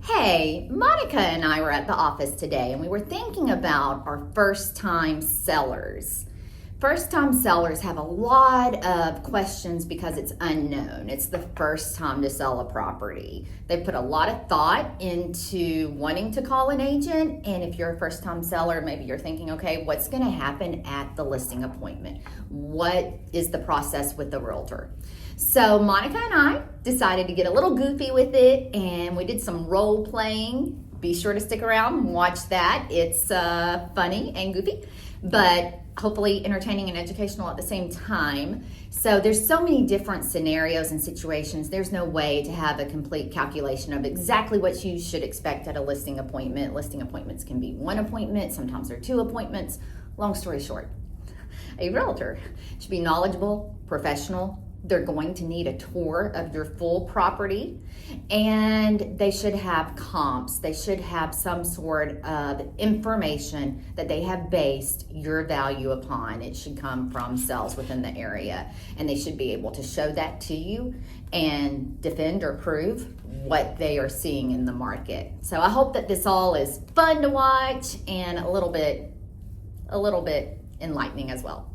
Hey, Monica and I were at the office today and we were thinking about our first-time sellers. First-time sellers have a lot of questions because it's unknown. It's the first time to sell a property. They put a lot of thought into wanting to call an agent, and if you're a first-time seller, maybe you're thinking, okay, what's going to happen at the listing appointment? What is the process with the realtor? So Monica and I decided to get a little goofy with it, and we did some role playing. Be sure to stick around and watch that. It's funny and goofy, but hopefully entertaining and educational at the same time. So there's so many different scenarios and situations. There's no way to have a complete calculation of exactly what you should expect at a listing appointment. Listing appointments can be one appointment, sometimes they're two appointments. Long story short, a realtor should be knowledgeable, professional. They're going to need a tour of your full property, and they should have comps. They should have some sort of information that they have based your value upon. It should come from sales within the area, and they should be able to show that to you and defend or prove what they are seeing in the market. So I hope that this all is fun to watch and a little bit enlightening as well.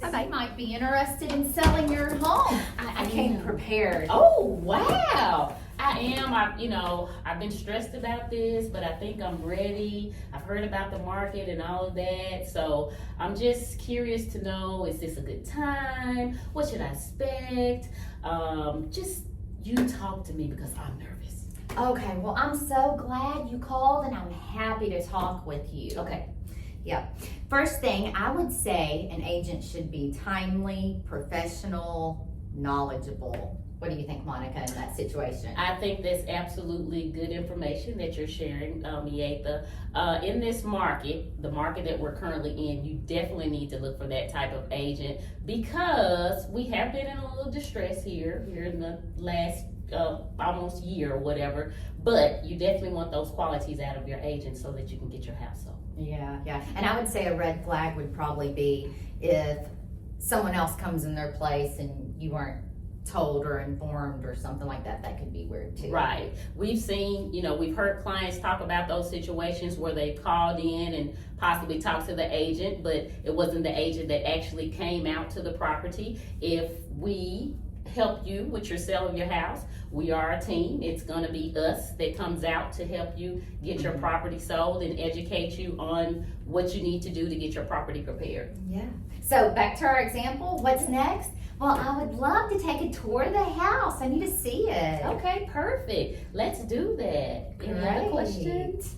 You might be interested in selling your home. I came prepared. Oh, wow. I am. I've been stressed about this, but I think I'm ready. I've heard about the market and all of that. So I'm just curious to know, is this a good time? What should I expect? Just you talk to me because I'm nervous. Okay, well, I'm so glad you called and I'm happy to talk with you. Okay. Yeah. First thing, I would say an agent should be timely, professional, knowledgeable. What do you think, Monica, in that situation? I think that's absolutely good information that you're sharing, Meatha. In this market, the market that we're currently in, you definitely need to look for that type of agent because we have been in a little distress here in the last almost year or whatever, but you definitely want those qualities out of your agent so that you can get your house sold. Yeah. And I would say a red flag would probably be if someone else comes in their place and you weren't told or informed or something like that. That could be weird too. Right. We've seen, we've heard clients talk about those situations where they called in and possibly talked to the agent, but it wasn't the agent that actually came out to the property. If we help you with your sale of your house, we are a team. It's going to be us that comes out to help you get your property sold and educate you on what you need to do to get your property prepared. Yeah. So back to our example, what's next? Well, I would love to take a tour of the house. I need to see it. Okay, perfect. Let's do that. Any other questions?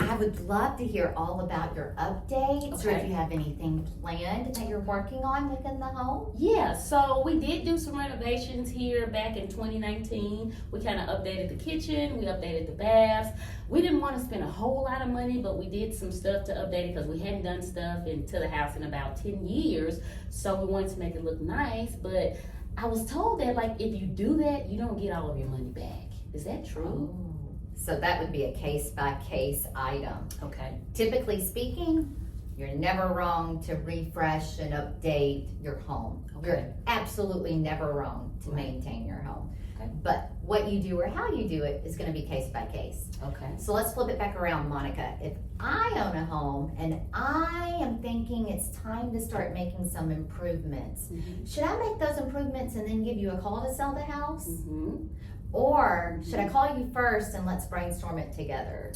I would love to hear all about your updates or Okay. if you have anything planned that you're working on within the home. Yeah, so we did do some renovations here back in 2019. We kind of updated the kitchen, we updated the baths. We didn't want to spend a whole lot of money, but we did some stuff to update it because we hadn't done stuff into the house in about 10 years. So we wanted to make it look nice, but I was told that if you do that, you don't get all of your money back. Is that true? Oh. So that would be a case-by-case item. Okay. Typically speaking, you're never wrong to refresh and update your home. Okay. You're absolutely never wrong to maintain your home. Okay. But what you do or how you do it is going to be case by case. Okay. So let's flip it back around, Monica. If I own a home and I am thinking it's time to start making some improvements, Mm-hmm. should I make those improvements and then give you a call to sell the house? Mm-hmm. Or should I call you first and let's brainstorm it together?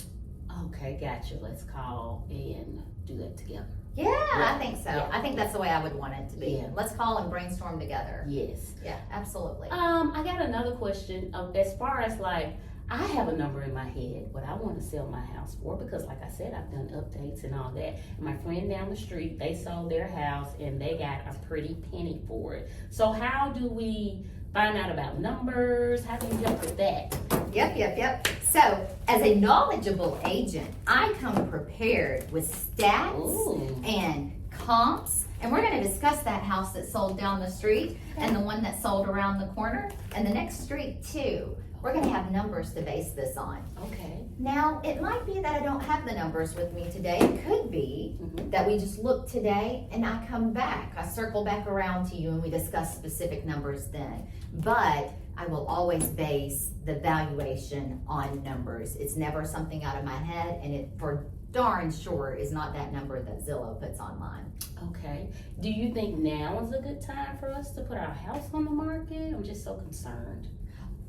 Okay, gotcha. Let's call and do that together. Yeah, Yeah. I think so. Yeah. I think that's the way I would want it to be. Yeah. Let's call and brainstorm together. Yes. Yeah, absolutely. I got another question. As far as I have a number in my head what I want to sell my house for because, like I said, I've done updates and all that. And my friend down the street, they sold their house and they got a pretty penny for it. So how do we find out about numbers? How do you help with that? Yep. So, as a knowledgeable agent, I come prepared with stats Ooh. and comps. And we're going to discuss that house that sold down the street and the one that sold around the corner and the next street too. We're going to have numbers to base this on. Okay. Now, it might be that I don't have the numbers with me today. It could be that we just look today and I come back. I circle back around to you and we discuss specific numbers then. But I will always base the valuation on numbers. It's never something out of my head, and it for darn sure is not that number that Zillow puts on mine. Okay. Do you think now is a good time for us to put our house on the market? I'm just so concerned.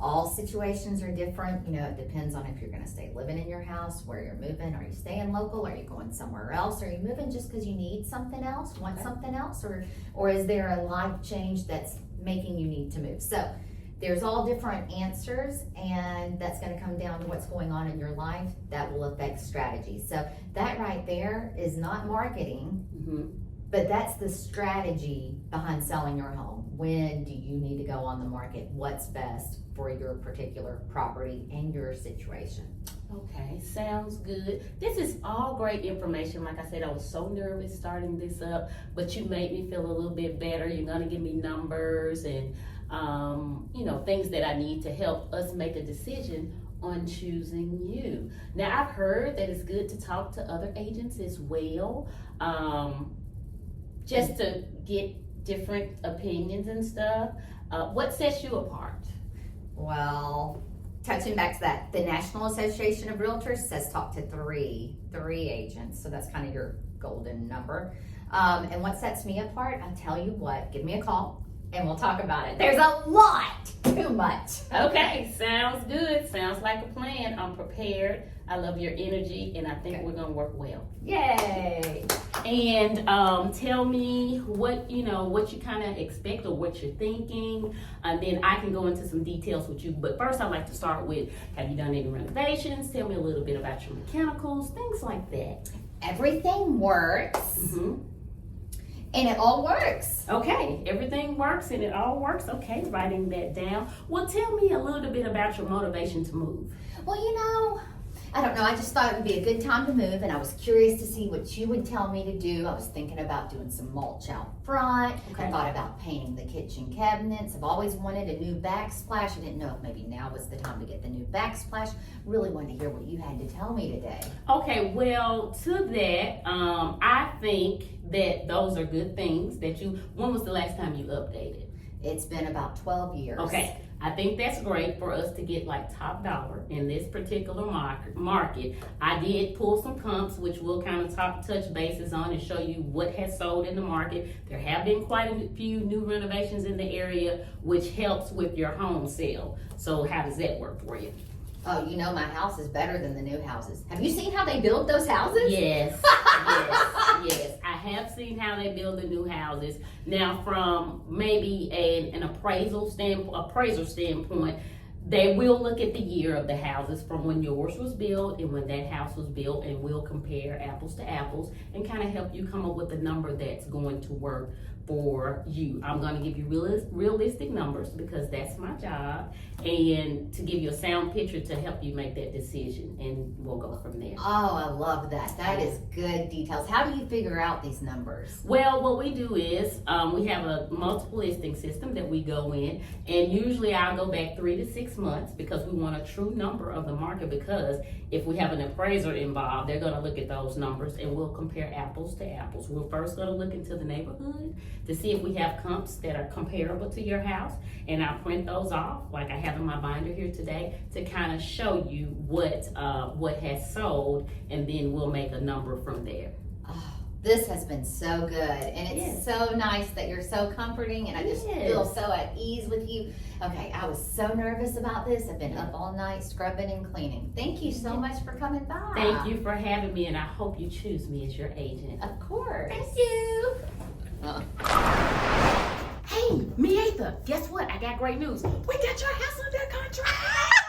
All situations are different. You know, it depends on if you're gonna stay living in your house, where you're moving. Are you staying local? Are you going somewhere else? Are you moving just because you need something else, want something else? Or is there a life change that's making you need to move? So there's all different answers, and that's gonna come down to what's going on in your life. That will affect strategy. So that right there is not marketing, but that's the strategy behind selling your home. When do you need to go on the market? What's best for your particular property and your situation? Okay, sounds good. This is all great information. Like I said, I was so nervous starting this up, but you made me feel a little bit better. You're gonna give me numbers and things that I need to help us make a decision on choosing you. Now, I've heard that it's good to talk to other agents as well, just to get different opinions and stuff. What sets you apart? Well, touching back to that, the National Association of Realtors says talk to three agents. So that's kind of your golden number. And what sets me apart, I'll tell you what, give me a call and we'll talk about it. There's a lot, too much. Okay, sounds good. Sounds like a plan. I'm prepared. I love your energy, and I think we're gonna work well. Yay! And tell me what you kind of expect or what you're thinking, and then I can go into some details with you. But first, I'd like to start with: have you done any renovations? Tell me a little bit about your mechanicals, things like that. Everything works. And it all works. Okay, everything works and it all works. Okay, writing that down. Well, tell me a little bit about your motivation to move. Well, I don't know. I just thought it would be a good time to move, and I was curious to see what you would tell me to do. I was thinking about doing some mulch out front. Okay. I thought about painting the kitchen cabinets. I've always wanted a new backsplash. I didn't know if maybe now was the time to get the new backsplash. Really wanted to hear what you had to tell me today. Okay, well, to that, I think that those are good things that when was the last time you updated? It's been about 12 years. Okay, I think that's great for us to get like top dollar in this particular market. I did pull some comps, which we'll kind of touch bases on and show you what has sold in the market. There have been quite a few new renovations in the area, which helps with your home sale. So how does that work for you? Oh, my house is better than the new houses. Have you seen how they build those houses? Yes, yes. I have seen how they build the new houses. Now, from maybe an appraiser standpoint, they will look at the year of the houses from when yours was built and when that house was built, and we'll compare apples to apples and kind of help you come up with a number that's going to work for you. I'm going to give you realistic numbers because that's my job, and to give you a sound picture to help you make that decision, and we'll go from there. Oh, I love that. That is good details. How do you figure out these numbers? Well, what we do is we have a multiple listing system that we go in, and usually I'll go back 3 to 6 months because we want a true number of the market, because if we have an appraiser involved, they're going to look at those numbers and we'll compare apples to apples. We're first going to look into the neighborhood to see if we have comps that are comparable to your house, and I'll print those off like I have in my binder here today to kind of show you what has sold, and then we'll make a number from there. Oh, this has been so good, and it's so nice that you're so comforting, and I just feel so at ease with you. Okay, I was so nervous about this. I've been up all night scrubbing and cleaning. Thank you so much for coming by. Thank you for having me, and I hope you choose me as your agent. Of course. Thank you. Hey, Meatha, guess what? I got great news. We got your house under contract.